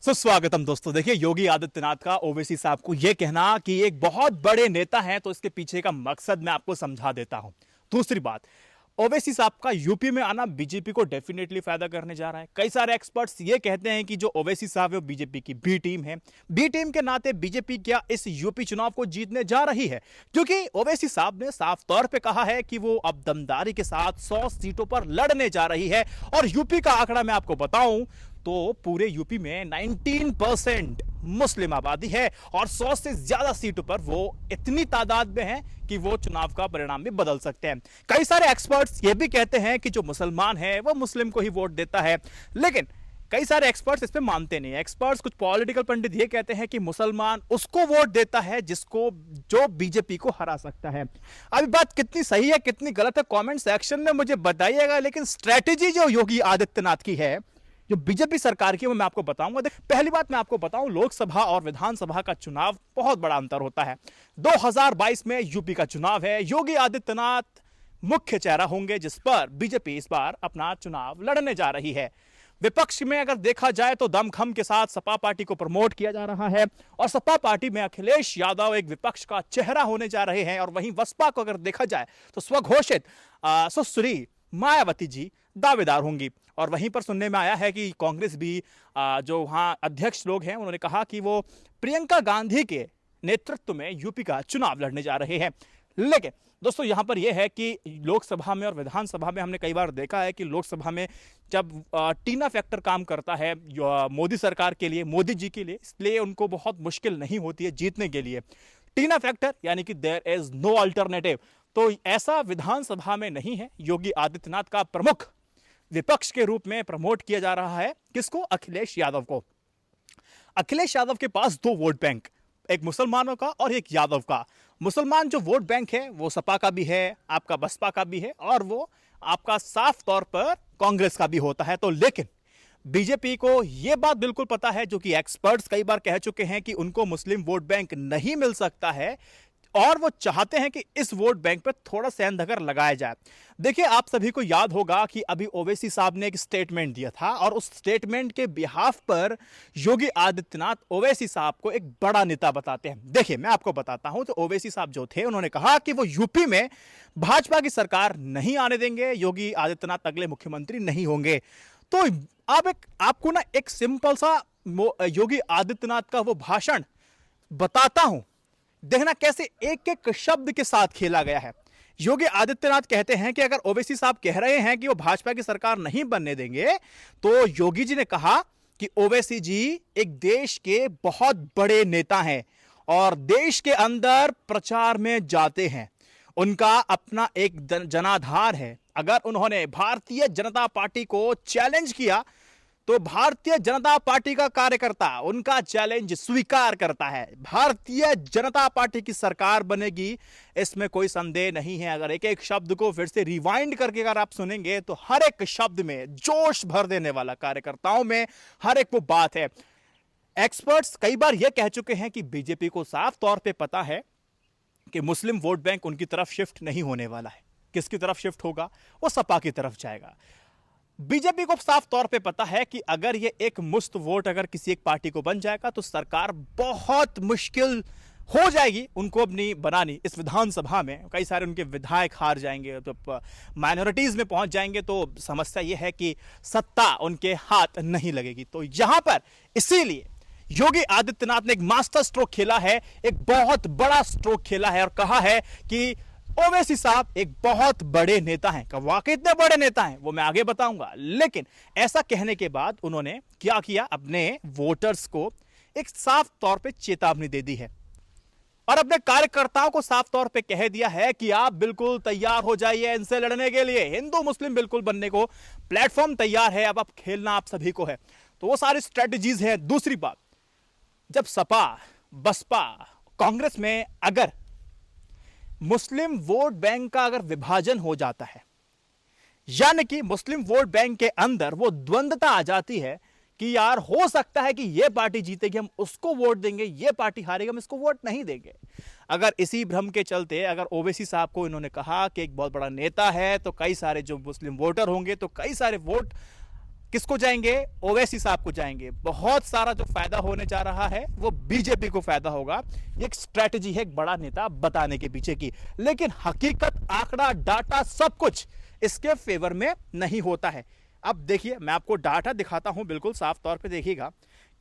सुस्वागतम दोस्तों। देखिए, योगी आदित्यनाथ का ओवैसी साहब को यह कहना कि एक बहुत बड़े नेता हैं, तो इसके पीछे का मकसद मैं आपको समझा देता हूं। दूसरी बात, ओवैसी साहब का यूपी में आना बीजेपी को डेफिनेटली फायदा करने जा रहा है। कई सारे एक्सपर्ट्स ये कहते हैं कि जो ओवैसी साहब है वो बीजेपी की बी टीम है। बी टीम के नाते बीजेपी क्या इस यूपी चुनाव को जीतने जा रही है, क्योंकि ओवैसी साहब ने साफ तौर पे कहा है कि वो अब दमदारी के साथ 100 सीटों पर लड़ने जा रही है। और यूपी का आंकड़ा मैं आपको बताऊं तो पूरे यूपी में 19% मुस्लिम आबादी है और 100 से ज्यादा सीटों पर वो इतनी तादाद में है कि वो चुनाव का परिणाम भी बदल सकते हैं। कई सारे एक्सपर्ट्स ये भी कहते हैं कि जो मुसलमान है वो मुस्लिम को ही वोट देता है, लेकिन कई सारे एक्सपर्ट्स इस पे मानते नहीं। एक्सपर्ट्स, कुछ पॉलिटिकल पंडित ये कहते हैं कि मुसलमान उसको वोट देता है जिसको जो बीजेपी को हरा सकता है। अभी बात कितनी सही है कितनी गलत है कमेंट सेक्शन में मुझे बताइएगा, लेकिन स्ट्रेटेजी जो योगी आदित्यनाथ की है, जो बीजेपी सरकार की, वो मैं आपको बताऊंगा। पहली बात मैं आपको बताऊं, लोकसभा और विधानसभा का चुनाव बहुत बड़ा अंतर होता है। 2022 में यूपी का चुनाव है, योगी आदित्यनाथ मुख्य चेहरा होंगे जिस पर बीजेपी इस बार अपना चुनाव लड़ने जा रही है। विपक्ष में अगर देखा जाए तो दमखम के साथ सपा पार्टी को प्रमोट किया जा रहा है और सपा पार्टी में अखिलेश यादव एक विपक्ष का चेहरा होने जा रहे हैं। और वहीं बसपा को अगर देखा जाए तो स्वघोषित सुश्री मायावती जी दावेदार होंगी। और वहीं पर सुनने में आया है कि कांग्रेस भी जो वहां अध्यक्ष लोग हैं उन्होंने कहा कि वो प्रियंका गांधी के नेतृत्व में यूपी का चुनाव लड़ने जा रहे हैं। लेकिन दोस्तों यहां पर यह है कि लोकसभा में और विधानसभा में हमने कई बार देखा है कि लोकसभा में जब टीना फैक्टर काम करता है मोदी सरकार के लिए, मोदी जी के लिए, इसलिए उनको बहुत मुश्किल नहीं होती है जीतने के लिए। टीना फैक्टर यानी कि देयर इज नो अल्टरनेटिव, तो ऐसा विधानसभा में नहीं है। योगी आदित्यनाथ का प्रमुख विपक्ष के रूप में प्रमोट किया जा रहा है किसको? अखिलेश यादव को। अखिलेश यादव के पास दो वोट बैंक, एक मुसलमानों का और एक यादव का। मुसलमान जो वोट बैंक है वो सपा का भी है, आपका बसपा का भी है और वो आपका साफ तौर पर कांग्रेस का भी होता है। तो लेकिन बीजेपी को यह बात बिल्कुल पता है, जो कि एक्सपर्ट्स कई बार कह चुके हैं कि उनको मुस्लिम वोट बैंक नहीं मिल सकता है और वो चाहते हैं कि इस वोट बैंक पर थोड़ा सेंधकर लगाया जाए। देखिए, आप सभी को याद होगा कि अभी ओवैसी साहब ने एक स्टेटमेंट दिया था और उस स्टेटमेंट के बिहाफ पर योगी आदित्यनाथ ओवैसी साहब को एक बड़ा नेता बताते हैं। देखिए, मैं आपको बताता हूं, तो ओवैसी साहब जो थे उन्होंने कहा कि वो यूपी में भाजपा की सरकार नहीं आने देंगे, योगी आदित्यनाथ अगले मुख्यमंत्री नहीं होंगे। तो आपको ना एक सिंपल सा योगी आदित्यनाथ का वो भाषण बताता हूं, देखना कैसे एक एक शब्द के साथ खेला गया है। योगी आदित्यनाथ कहते हैं कि अगर ओवैसी साहब कह रहे हैं कि वो भाजपा की सरकार नहीं बनने देंगे, तो योगी जी ने कहा कि ओवैसी जी एक देश के बहुत बड़े नेता हैं और देश के अंदर प्रचार में जाते हैं, उनका अपना एक जनाधार है। अगर उन्होंने भारतीय जनता पार्टी को चैलेंज किया तो भारतीय जनता पार्टी का कार्यकर्ता उनका चैलेंज स्वीकार करता है। भारतीय जनता पार्टी की सरकार बनेगी, इसमें कोई संदेह नहीं है। अगर एक एक शब्द को फिर से रिवाइंड करके अगर आप सुनेंगे तो हर एक शब्द में जोश भर देने वाला, कार्यकर्ताओं में हर एक वो बात है। एक्सपर्ट्स कई बार यह कह चुके हैं कि बीजेपी को साफ तौर पे पता है कि मुस्लिम वोट बैंक उनकी तरफ शिफ्ट नहीं होने वाला है। किसकी तरफ शिफ्ट होगा? वो सपा की तरफ जाएगा। बीजेपी को साफ तौर पे पता है कि अगर ये एक मुश्त वोट अगर किसी एक पार्टी को बन जाएगा तो सरकार बहुत मुश्किल हो जाएगी उनको अपनी बनानी। इस विधानसभा में कई सारे उनके विधायक हार जाएंगे, तो माइनॉरिटीज में पहुंच जाएंगे, तो समस्या यह है कि सत्ता उनके हाथ नहीं लगेगी। तो यहां पर इसीलिए योगी आदित्यनाथ ने एक मास्टर स्ट्रोक खेला है, एक बहुत बड़ा स्ट्रोक खेला है और कहा है कि ओवैसी साहब एक बहुत बड़े नेता हैं। कब वाकई इतने बड़े नेता हैं वो मैं आगे बताऊंगा, लेकिन ऐसा कहने के बाद उन्होंने क्या किया, अपने वोटर्स को एक साफ तौर पे चेतावनी दे दी है और अपने कार्यकर्ताओं को साफ तौर पे कह दिया है कि आप बिल्कुल तैयार हो जाइए इनसे लड़ने के लिए। हिंदू मुस्लिम बिल्कुल बनने को प्लेटफॉर्म तैयार है, अब आप खेलना आप सभी को है। तो वो सारी स्ट्रेटजीज है। दूसरी बात, जब सपा बसपा कांग्रेस में अगर मुस्लिम वोट बैंक का अगर विभाजन हो जाता है, यानी कि मुस्लिम वोट बैंक के अंदर वो द्वंद्वता आ जाती है कि यार हो सकता है कि ये पार्टी जीतेगी हम उसको वोट देंगे, ये पार्टी हारेगी हम इसको वोट नहीं देंगे। अगर इसी भ्रम के चलते अगर ओवैसी साहब को इन्होंने कहा कि एक बहुत बड़ा नेता है तो कई सारे जो मुस्लिम वोटर होंगे तो कई सारे वोट किसको जाएंगे? ओवैसी साहब को जाएंगे। बहुत सारा जो फायदा होने जा रहा है वो बीजेपी को फायदा होगा। ये एक स्ट्रेटजी है एक बड़ा नेता बताने के पीछे की, लेकिन हकीकत, आंकड़ा, डाटा सब कुछ इसके फेवर में नहीं होता है। अब देखिए, मैं आपको डाटा दिखाता हूं, बिल्कुल साफ तौर पे देखिएगा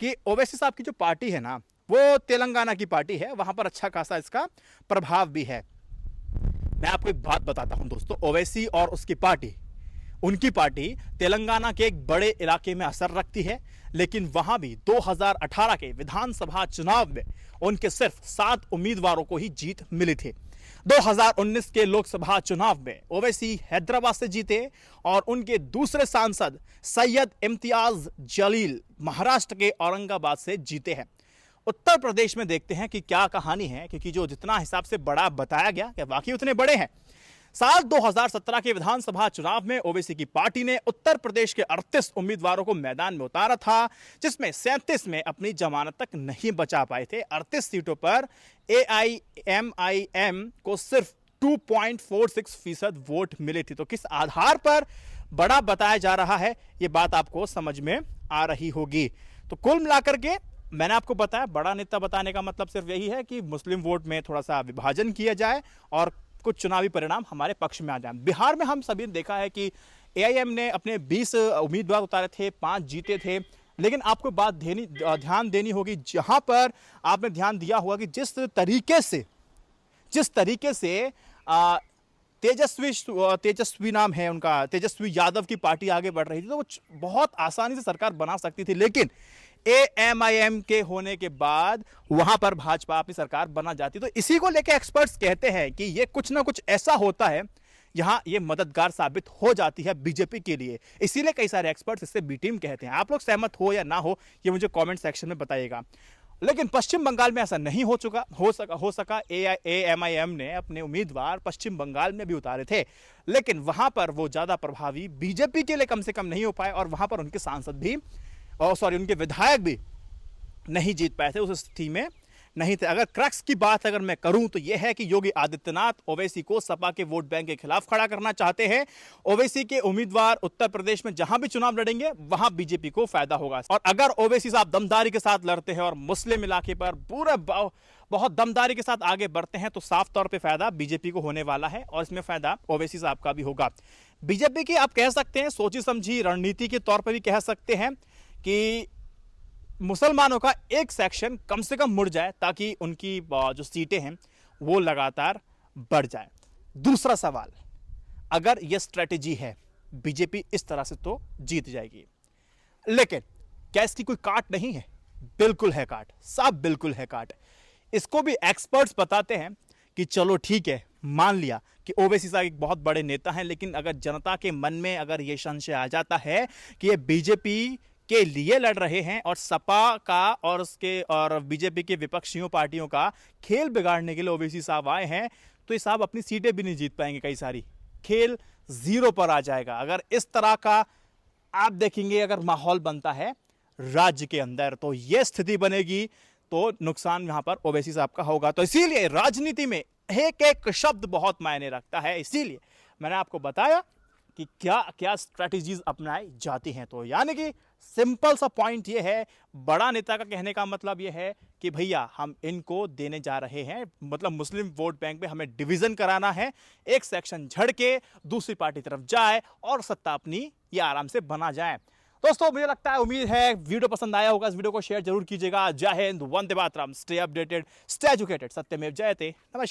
कि ओवैसी साहब की जो पार्टी है ना, वो तेलंगाना की पार्टी है, वहां पर अच्छा खासा इसका प्रभाव भी है। मैं आपको एक बात बताता हूं दोस्तों, ओवैसी और उसकी पार्टी, उनकी पार्टी तेलंगाना के एक बड़े इलाके में असर रखती है, लेकिन वहां भी 2018 के विधानसभा चुनाव में उनके सिर्फ 7 उम्मीदवारों को ही जीत मिली थी। 2019 के लोकसभा चुनाव में ओवैसी हैदराबाद से जीते और उनके दूसरे सांसद सैयद इम्तियाज जलील महाराष्ट्र के औरंगाबाद से जीते हैं। उत्तर प्रदेश में देखते हैं कि क्या कहानी है, क्योंकि जो जितना हिसाब से बड़ा बताया गया कि वाकई उतने बड़े हैं। साल 2017 के विधानसभा चुनाव में ओवैसी की पार्टी ने उत्तर प्रदेश के 38 उम्मीदवारों को मैदान में उतारा था, जिसमें 37 में अपनी जमानत तक नहीं बचा पाए थे। 38 सीटों पर AIMIM को सिर्फ 2.46% वोट मिले थे। तो किस आधार पर बड़ा बताया जा रहा है, यह बात आपको समझ में आ रही होगी। तो कुल मिलाकर के मैंने आपको बताया, बड़ा नेता बताने का मतलब सिर्फ यही है कि मुस्लिम वोट में थोड़ा सा विभाजन किया जाए और कुछ चुनावी परिणाम हमारे पक्ष में आ जाए। बिहार में हम सभी ने देखा है कि AIM ने अपने 20 उम्मीदवार उतारे थे, 5 जीते थे, लेकिन आपको बात ध्यान देनी होगी, जहां पर आपने ध्यान दिया होगा कि जिस तरीके से तेजस्वी नाम है उनका, तेजस्वी यादव की पार्टी आगे बढ़ रही थी, तो वो बहुत आसानी से सरकार बना सकती थी, लेकिन AIMIM के होने के बाद वहां पर भाजपा अपनी सरकार बना जाती। तो इसी को लेकर एक्सपर्ट्स कहते हैं कि ये कुछ ना कुछ ऐसा होता है यहां ये मददगार साबित हो जाती है बीजेपी के लिए। इसीलिए कई सारे एक्सपर्ट्स इससे बी टीम कहते हैं। आप लोग सहमत हो या ना हो, ये मुझे कमेंट सेक्शन में बताइएगा। लेकिन पश्चिम बंगाल में ऐसा नहीं हो सका। AIMIM ने अपने उम्मीदवार पश्चिम बंगाल में भी उतारे थे, लेकिन वहां पर वो ज्यादा प्रभावी बीजेपी के लिए कम से कम नहीं हो पाए और वहां पर उनके सांसद भी उनके विधायक भी नहीं जीत पाए थे, उस स्थिति में नहीं थे। अगर क्रक्स की बात अगर मैं करूं तो यह है कि योगी आदित्यनाथ ओवैसी को सपा के वोट बैंक के खिलाफ खड़ा करना चाहते हैं। ओवैसी के उम्मीदवार उत्तर प्रदेश में जहां भी चुनाव लड़ेंगे वहां बीजेपी को फायदा होगा। और अगर ओवैसी साहब दमदारी के साथ लड़ते हैं और मुस्लिम इलाके पर पूरे बहुत दमदारी के साथ आगे बढ़ते हैं तो साफ तौर पे फायदा बीजेपी को होने वाला है और इसमें फायदा ओवैसी साहब का भी होगा। बीजेपी की आप कह सकते हैं सोची समझी रणनीति के तौर पर भी कह सकते हैं कि मुसलमानों का एक सेक्शन कम से कम मुड़ जाए ताकि उनकी जो सीटें हैं वो लगातार बढ़ जाए। दूसरा सवाल, अगर यह स्ट्रेटेजी है बीजेपी इस तरह से तो जीत जाएगी, लेकिन क्या इसकी कोई काट नहीं है? बिल्कुल है काट, साफ बिल्कुल है काट। इसको भी एक्सपर्ट्स बताते हैं कि चलो ठीक है, मान लिया कि ओवैसी साहब एक बहुत बड़े नेता हैं, लेकिन अगर जनता के मन में अगर यह संशय आ जाता है कि ये बीजेपी के लिए लड़ रहे हैं और सपा का और बीजेपी के विपक्षियों पार्टियों का खेल बिगाड़ने के लिए ओवैसी साहब आए हैं, तो ये साहब अपनी सीटें भी नहीं जीत पाएंगे। कई सारी खेल जीरो पर आ जाएगा। अगर इस तरह का आप देखेंगे अगर माहौल बनता है राज्य के अंदर, तो यह स्थिति बनेगी तो नुकसान यहां पर ओवैसी साहब का होगा। तो इसीलिए राजनीति में एक एक शब्द बहुत मायने रखता है। इसीलिए मैंने आपको बताया कि क्या क्या स्ट्रैटेजीज अपनाई जाती हैं। तो यानी कि सिंपल सा पॉइंट ये है, बड़ा नेता का कहने का मतलब ये है कि भैया हम इनको देने जा रहे हैं, मतलब मुस्लिम वोट बैंक में हमें डिवीजन कराना है, एक सेक्शन झड़ के दूसरी पार्टी तरफ जाए और सत्ता अपनी ये आराम से बना जाए। दोस्तों मुझे लगता है, उम्मीद है वीडियो पसंद आया होगा। इस वीडियो को शेयर जरूर कीजिएगा। जय Hind, Vande Mataram, stay updated, stay educated, सत्यमेव जयते। नमस्कार।